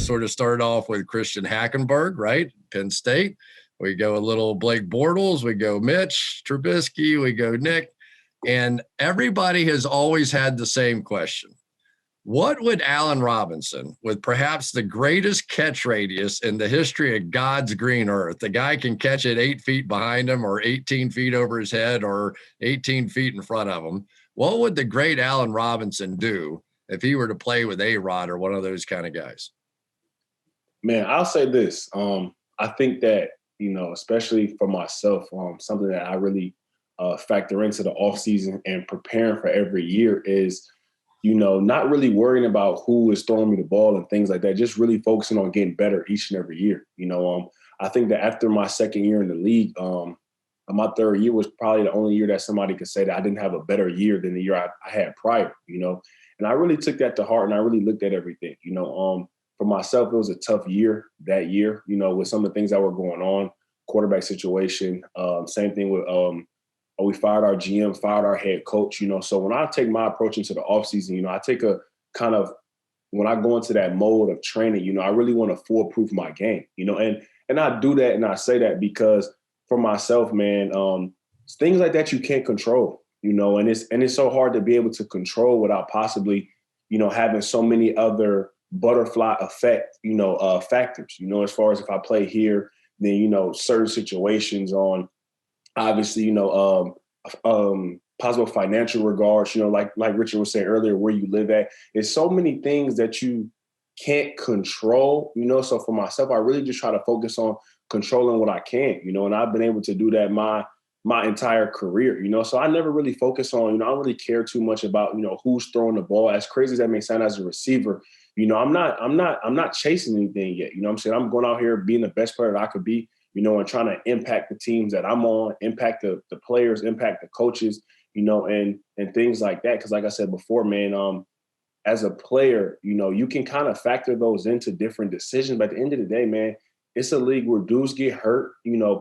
sort of started off with Christian Hackenberg, right? Penn State. We go a little Blake Bortles, we go Mitch Trubisky, we go Nick, and everybody has always had the same question. What would Allen Robinson, with perhaps the greatest catch radius in the history of God's green earth, the guy can catch it 8 feet behind him or 18 feet over his head or 18 feet in front of him, what would the great Allen Robinson do if he were to play with A-Rod or one of those kind of guys? Man, I'll say this. I think that, especially for myself, something that I really factor into the offseason and preparing for every year is, not really worrying about who is throwing me the ball and things like that, just really focusing on getting better each and every year. I think that after my second year in the league, my third year was probably the only year that somebody could say that I didn't have a better year than the year I had prior, and I really took that to heart and I really looked at everything, For myself, it was a tough year that year, with some of the things that were going on, quarterback situation. Same thing with we fired our GM, fired our head coach, So when I take my approach into the offseason, I take a kind of, when I go into that mode of training, I really want to foolproof my game, and I do that and I say that because for myself, man, things like that you can't control, and it's so hard to be able to control without possibly, having so many other butterfly effect, factors, as far as if I play here, then, certain situations on obviously, possible financial regards, like Richard was saying earlier, where you live at. There's so many things that you can't control, So for myself, I really just try to focus on controlling what I can, and I've been able to do that my entire career, So I never really focus on, I don't really care too much about, who's throwing the ball. As crazy as that may sound as a receiver, I'm not chasing anything yet. I'm saying I'm going out here being the best player that I could be, and trying to impact the teams that I'm on, impact the players, impact the coaches, and things like that. Because like I said before, man, as a player, you can kind of factor those into different decisions. But at the end of the day, man, it's a league where dudes get hurt,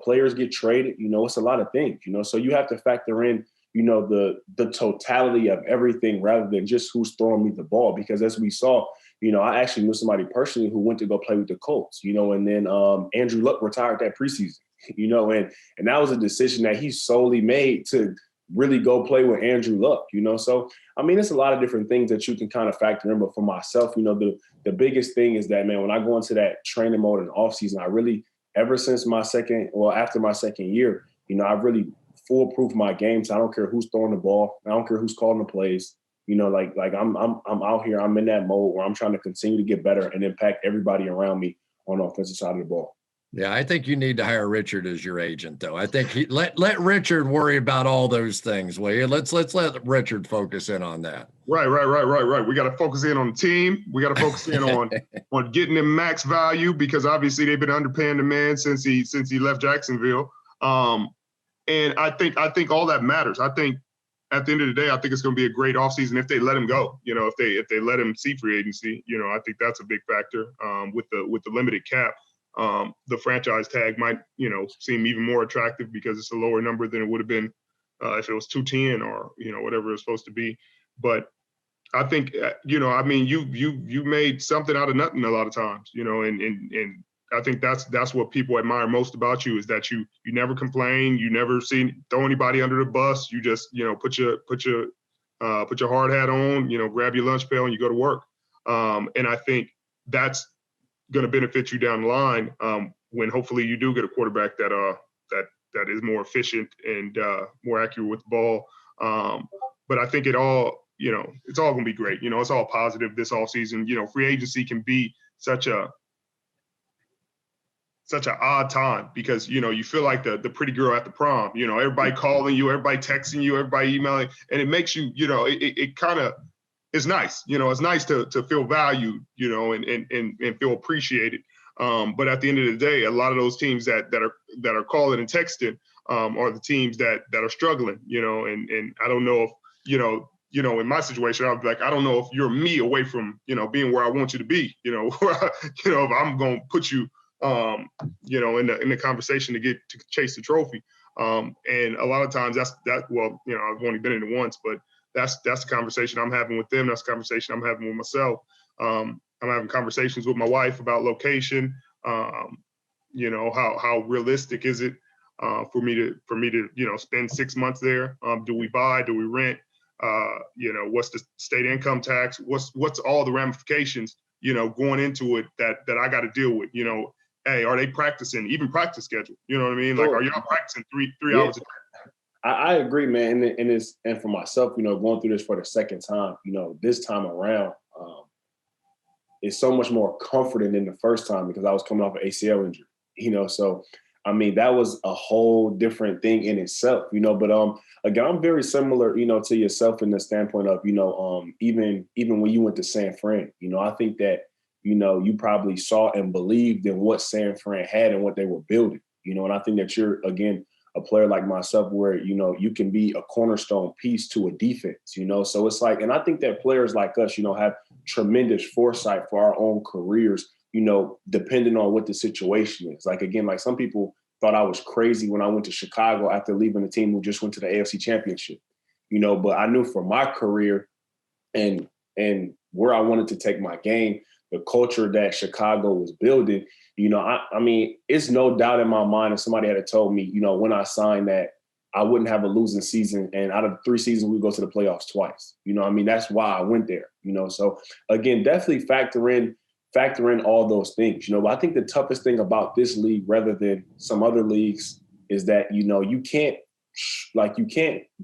players get traded, it's a lot of things, So you have to factor in, the totality of everything rather than just who's throwing me the ball. Because as we saw, I actually knew somebody personally who went to go play with the Colts, and then Andrew Luck retired that preseason, and that was a decision that he solely made to really go play with Andrew Luck, So, I mean, it's a lot of different things that you can kind of factor in. But for myself, the biggest thing is that, man, when I go into that training mode in the offseason, I really, after my second year, I've really foolproof my game. So I don't care who's throwing the ball. I don't care who's calling the plays. Like I'm out here, I'm in that mode where I'm trying to continue to get better and impact everybody around me on the offensive side of the ball. Yeah, I think you need to hire Richard as your agent, though. I think let Richard worry about all those things, will you? Let's let Richard focus in on that. Right. We got to focus in on the team. We got to focus in on getting them max value, because obviously they've been underpaying the man since he left Jacksonville. And I think all that matters. I think at the end of the day, I think it's going to be a great offseason if they let him go. If they let him see free agency, I think that's a big factor. With the limited cap, the franchise tag might, seem even more attractive because it's a lower number than it would have been if it was 210 or, whatever it's supposed to be. But I think, you made something out of nothing a lot of times, and I think that's what people admire most about you, is that you never complain, you never throw anybody under the bus. You just, put your hard hat on, grab your lunch pail and you go to work. And I think that's going to benefit you down the line when hopefully you do get a quarterback that is more efficient and more accurate with the ball. But I think it's all going to be great. It's all positive this offseason. Free agency can be such an odd time because, you feel like the pretty girl at the prom, everybody calling you, everybody texting you, everybody emailing, and it makes you, it kind of, it's nice, it's nice to feel valued, and feel appreciated. But at the end of the day, a lot of those teams that are calling and texting are the teams that are struggling, and I don't know if, in my situation, I'll be like, I don't know if you're me away from, being where I want you to be, if I'm going to put you, in the conversation to chase the trophy. And a lot of times I've only been in it once, but that's the conversation I'm having with them. That's the conversation I'm having with myself. I'm I'm having conversations with my wife about location. You know, how realistic is it for me to you know, spend 6 months there? Do we buy? Do we rent? You know, what's the state income tax? What's all the ramifications, you know, going into it that I got to deal with? You know, hey, are they practicing, even practice schedule? You know what I mean? Like, are y'all practicing three hours a day? I agree, man. And for myself, you know, going through this for the second time, you know, this time around, it's so much more comforting than the first time because I was coming off an ACL injury, you know. So, I mean, that was a whole different thing in itself, you know. But again, I'm very similar, you know, to yourself in the standpoint of, you know, even when you went to San Fran, you know, I think that, you know, you probably saw and believed in what San Fran had and what they were building, you know. And I think that you're, again, a player like myself where, you know, you can be a cornerstone piece to a defense, you know. So it's like, and I think that players like us, you know, have tremendous foresight for our own careers, you know, depending on what the situation is. Like, again, like some people thought I was crazy when I went to Chicago after leaving the team who just went to the AFC Championship, you know, but I knew for my career and where I wanted to take my game, the culture that Chicago was building, you know, I mean, it's no doubt in my mind if somebody had told me, you know, when I signed that I wouldn't have a losing season, and out of 3 seasons, we go to the playoffs twice. You know, I mean, that's why I went there, you know. So again, definitely factor in all those things, you know. But I think the toughest thing about this league, rather than some other leagues, is that, you know, you can't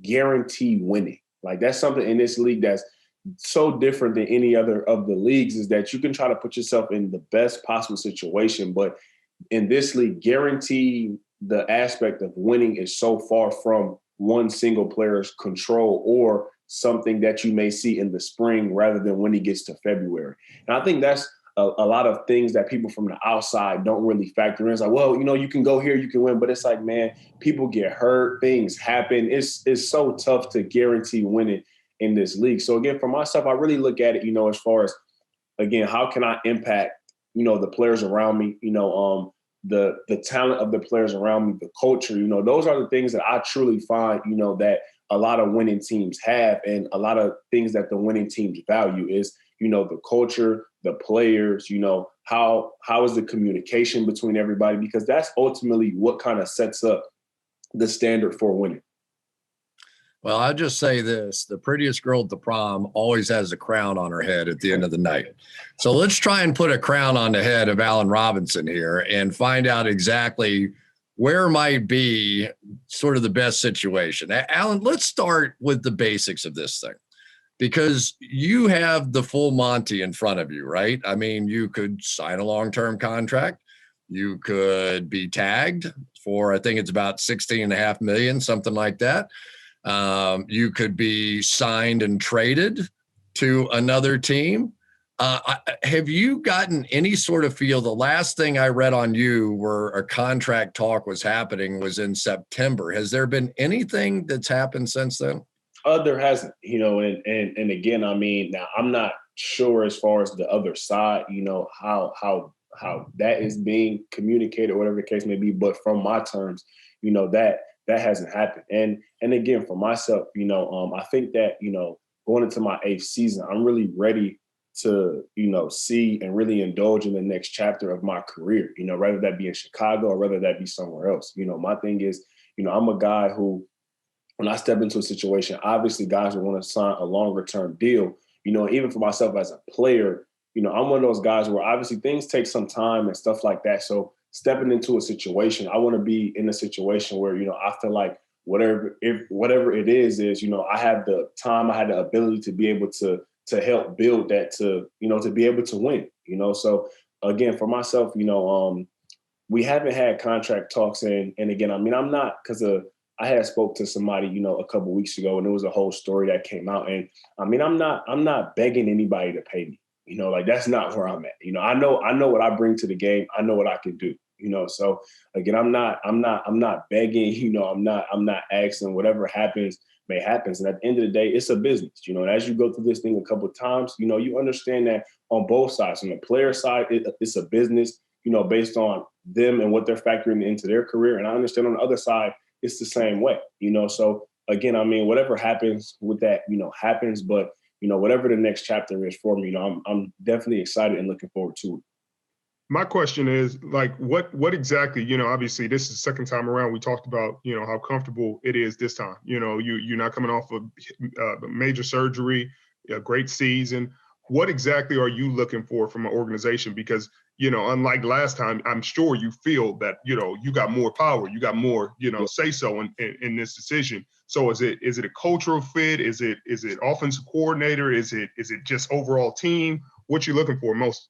guarantee winning. Like, that's something in this league that's so different than any other of the leagues, is that you can try to put yourself in the best possible situation. But in this league, guarantee the aspect of winning is so far from one single player's control or something that you may see in the spring rather than when he gets to February. And I think that's a lot of things that people from the outside don't really factor in. It's like, well, you know, you can go here, you can win. But it's like, man, people get hurt, things happen. It's so tough to guarantee winning in this league. So again, for myself, I really look at it, you know, as far as, again, how can I impact, you know, the players around me, you know, the talent of the players around me, the culture, you know, those are the things that I truly find, you know, that a lot of winning teams have, and a lot of things that the winning teams value is, you know, the culture, the players, you know, how is the communication between everybody, because that's ultimately what kind of sets up the standard for winning. Well, I'll just say this: the prettiest girl at the prom always has a crown on her head at the end of the night. So let's try and put a crown on the head of Allen Robinson here and find out exactly where might be sort of the best situation. Allen, let's start with the basics of this thing, because you have the full Monty in front of you, right? I mean, you could sign a long-term contract. You could be tagged for, I think it's about $16.5 million, something like that. You could be signed and traded to another team. Have you gotten any sort of feel? The last thing I read on you where a contract talk was happening was in September. Has there been anything that's happened since then? There hasn't, you know, and again, I mean, now I'm not sure as far as the other side, you know, how that is being communicated, whatever the case may be. But from my terms, you know, that hasn't happened. And again, for myself, you know, I think that, you know, going into my 8th season, I'm really ready to, you know, see and really indulge in the next chapter of my career, you know, whether that be in Chicago or whether that be somewhere else. You know, my thing is, you know, I'm a guy who, when I step into a situation, obviously guys will want to sign a longer term deal, you know, even for myself as a player, you know, I'm one of those guys where obviously things take some time and stuff like that. So stepping into a situation, I want to be in a situation where, you know, I feel like whatever it is, you know, I have the time, I had the ability to be able to help build that, to, you know, to be able to win, you know. So again, for myself, you know, we haven't had contract talks. And again, I mean, I'm not, because I had spoke to somebody, you know, a couple of weeks ago, and there was a whole story that came out. And I mean, I'm not begging anybody to pay me. You know, like, that's not where I'm at. You know, I know what I bring to the game. I know what I can do. You know, so again, I'm not begging. You know, I'm not asking. Whatever happens may happen. And at the end of the day, it's a business. You know, and as you go through this thing a couple of times, you know, you understand that on both sides. On the player side, it's a business. You know, based on them and what they're factoring into their career. And I understand on the other side, it's the same way. You know, so again, I mean, whatever happens with that, you know, happens. But whatever the next chapter is for me, I'm definitely excited and looking forward to it. My question is, like, what exactly, obviously this is the second time around we talked about, how comfortable it is this time. You're not coming off of major surgery, a great season. What exactly are you looking for from an organization? Because, unlike last time, I'm sure you feel that, you got more power, you got more, say so in this decision. So is it a cultural fit? Is it offensive coordinator? Is it just overall team? What you looking for most?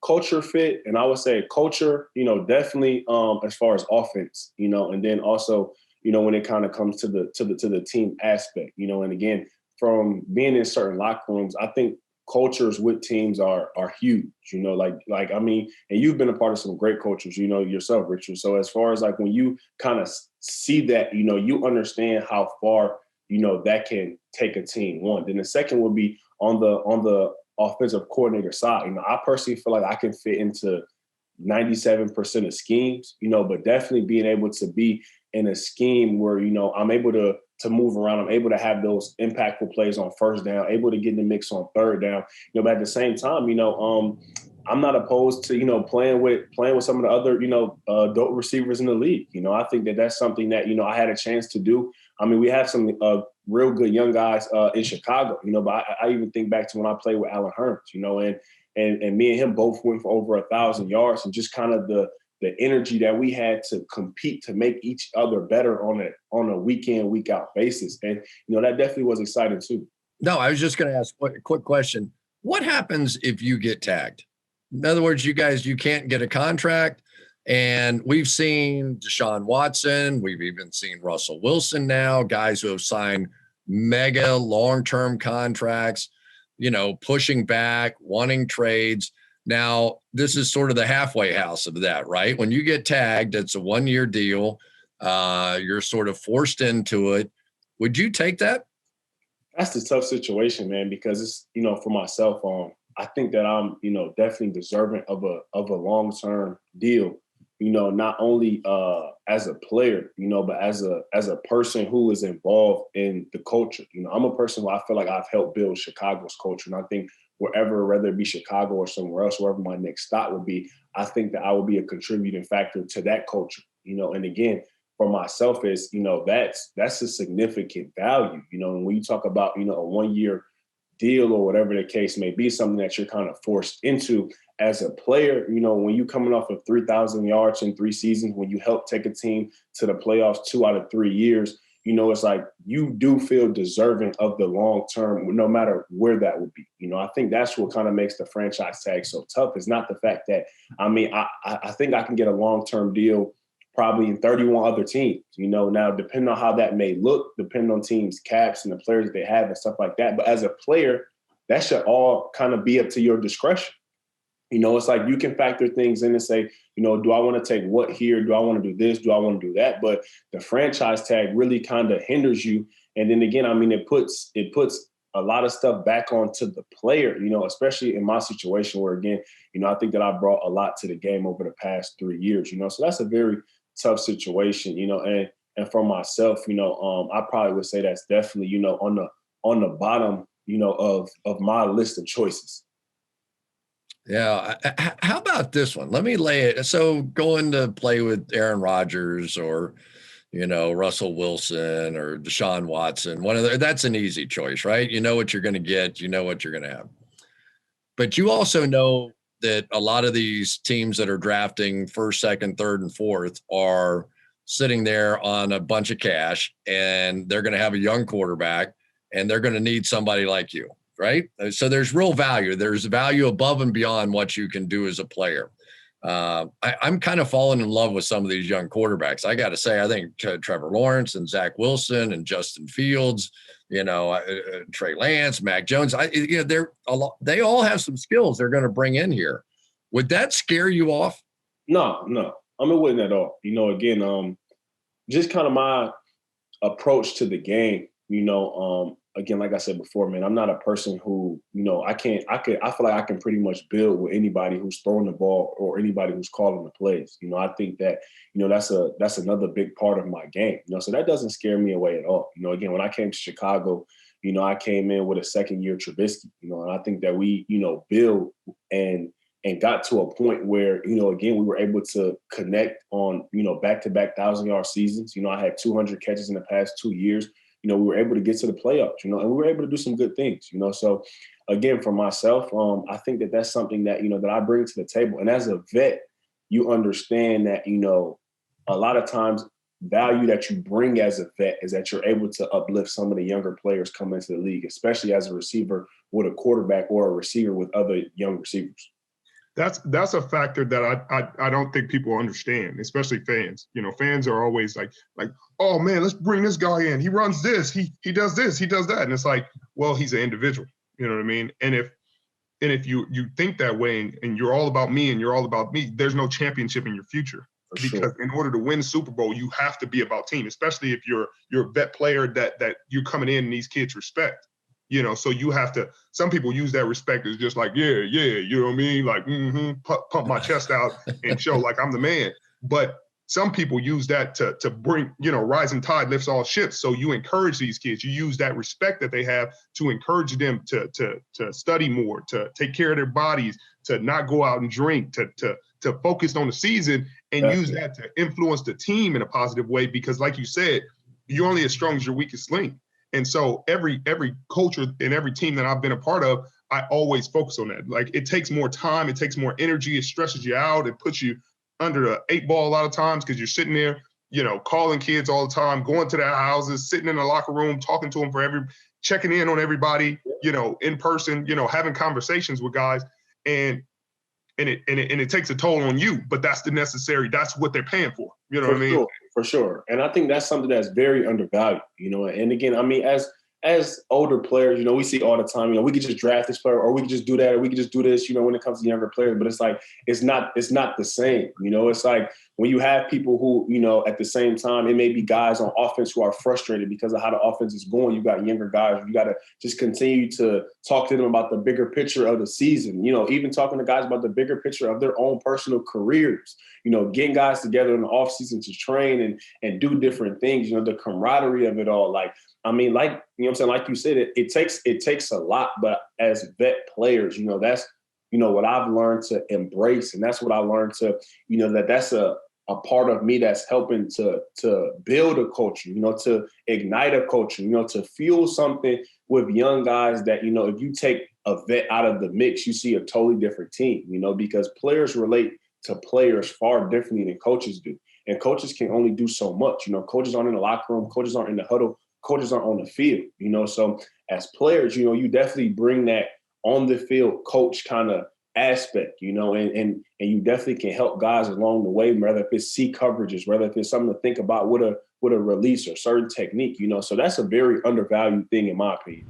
Culture fit, and I would say culture, definitely as far as offense, and then also, when it kind of comes to the team aspect, and again, from being in certain locker rooms, I think cultures with teams are huge, like I mean, and you've been a part of some great cultures, yourself, Richard. So as far as like when you kind of see that, you understand how far, that can take a team. One, then the second would be on the offensive coordinator side. I personally feel like I can fit into 97% of schemes, but definitely being able to be in a scheme where, I'm able to move around. I'm able to have those impactful plays on first down, able to get in the mix on third down, but at the same time, I'm not opposed to, playing with some of the other, adult receivers in the league. I think that that's something that, I had a chance to do. I mean, we have some real good young guys in Chicago, but I even think back to when I played with Alan Hearns, and me and him both went for over 1,000 yards, and just kind of the energy that we had to compete to make each other better on a week in, week out basis. And, that definitely was exciting too. No, I was just going to ask a quick question. What happens if you get tagged? In other words, you can't get a contract. And we've seen Deshaun Watson. We've even seen Russell Wilson now, guys who have signed mega long-term contracts, pushing back, wanting trades. Now, this is sort of the halfway house of that, right? When you get tagged, it's a 1-year deal. You're sort of forced into it. Would you take that? That's a tough situation, man, because it's, for myself, I think that I'm, definitely deserving of a long-term deal, not only as a player, but as a person who is involved in the culture. I'm a person who I feel like I've helped build Chicago's culture. And I think wherever, whether it be Chicago or somewhere else, wherever my next stop would be, I think that I would be a contributing factor to that culture, and again, for myself is, that's a significant value, and when you talk about, a 1-year deal or whatever the case may be, something that you're kind of forced into as a player, when you're coming off of 3,000 yards in 3 seasons, when you help take a team to the playoffs 2 out of 3 years, it's like you do feel deserving of the long term, no matter where that would be. I think that's what kind of makes the franchise tag so tough. It's not the fact that, I think I can get a long-term deal probably in 31 other teams, now depending on how that may look, depending on teams' caps and the players that they have and stuff like that. But as a player, that should all kind of be up to your discretion. It's like you can factor things in and say, do I want to take what here? Do I want to do this? Do I want to do that? But the franchise tag really kind of hinders you. And then again, it puts a lot of stuff back onto the player, especially in my situation where, again, I think that I brought a lot to the game over the past 3 years, so that's a very tough situation, and for myself, I probably would say that's definitely, on the bottom, of my list of choices. Yeah. How about this one? Let me lay it. So going to play with Aaron Rodgers or, Russell Wilson or Deshaun Watson, that's an easy choice, right? You know what you're going to get, you know what you're going to have. But you also know that a lot of these teams that are drafting first, second, third, and fourth are sitting there on a bunch of cash, and they're going to have a young quarterback, and they're going to need somebody like you, right? So there's real value. There's value above and beyond what you can do as a player. I'm kind of falling in love with some of these young quarterbacks. I got to say, I think Trevor Lawrence and Zach Wilson and Justin Fields, Trey Lance, Mac Jones, they all have some skills they're going to bring in here. Would that scare you off? No, it wouldn't at all. Again, just kind of my approach to the game, again, like I said before, man, I'm not a person who, I feel like I can pretty much build with anybody who's throwing the ball or anybody who's calling the plays. I think that, that's another big part of my game, so that doesn't scare me away at all. Again, when I came to Chicago, I came in with a second year Trubisky, and I think that we, build and got to a point where, again, we were able to connect on, back-to-back 1,000-yard seasons. I had 200 catches in the past 2 years. We were able to get to the playoffs, and we were able to do some good things, So, again, for myself, I think that that's something that, that I bring to the table. And as a vet, you understand that, a lot of times value that you bring as a vet is that you're able to uplift some of the younger players coming into the league, especially as a receiver with a quarterback or a receiver with other young receivers. That's a factor that I don't think people understand, especially fans. Fans are always like, oh man, let's bring this guy in. He runs this, he does this, he does that. And it's like, well, he's an individual. You know what I mean? And if you think that way and you're all about me and you're all about me, there's no championship in your future. Because in order to win Super Bowl, you have to be about team, especially if you're a vet player that you're coming in and these kids respect. So you have to, some people use that respect as just like, yeah, you know what I mean? Like, pump my chest out and show like I'm the man. But some people use that to bring, rising tide lifts all ships. So you encourage these kids. You use that respect that they have to encourage them to study more, to take care of their bodies, to not go out and drink, to focus on the season and use that to influence the team in a positive way. Because like you said, you're only as strong as your weakest link. And so every culture and every team that I've been a part of, I always focus on that. Like it takes more time, it takes more energy, it stresses you out, it puts you under the 8 ball a lot of times because you're sitting there, calling kids all the time, going to their houses, sitting in the locker room, talking to them checking in on everybody, in person, having conversations with guys. And it takes a toll on you, but that's what they're paying for. You know what I mean? For sure. And I think that's something that's very undervalued, and again, I mean, as older players, we see all the time, we could just draft this player or we could just do that, or we could just do this, when it comes to younger players, but it's like, it's not the same, it's like when you have people who, at the same time, it may be guys on offense who are frustrated because of how the offense is going. You got younger guys, you got to just continue to talk to them about the bigger picture of the season, even talking to guys about the bigger picture of their own personal careers, getting guys together in the off season to train and do different things, the camaraderie of it all. Like, I mean, like, what I'm saying, like you said, it takes a lot, but as vet players, that's, what I've learned to embrace. And that's what I learned to, that's a part of me that's helping to build a culture, to ignite a culture, to fuel something with young guys that, if you take a vet out of the mix, you see a totally different team, because players relate to players far differently than coaches do. And coaches can only do so much. Coaches aren't in the locker room, coaches aren't in the huddle, coaches aren't on the field, So as players, you definitely bring that on the field coach kind of aspect, and you definitely can help guys along the way, whether if it's C coverages, whether if it's something to think about with a release or certain technique, So that's a very undervalued thing in my opinion.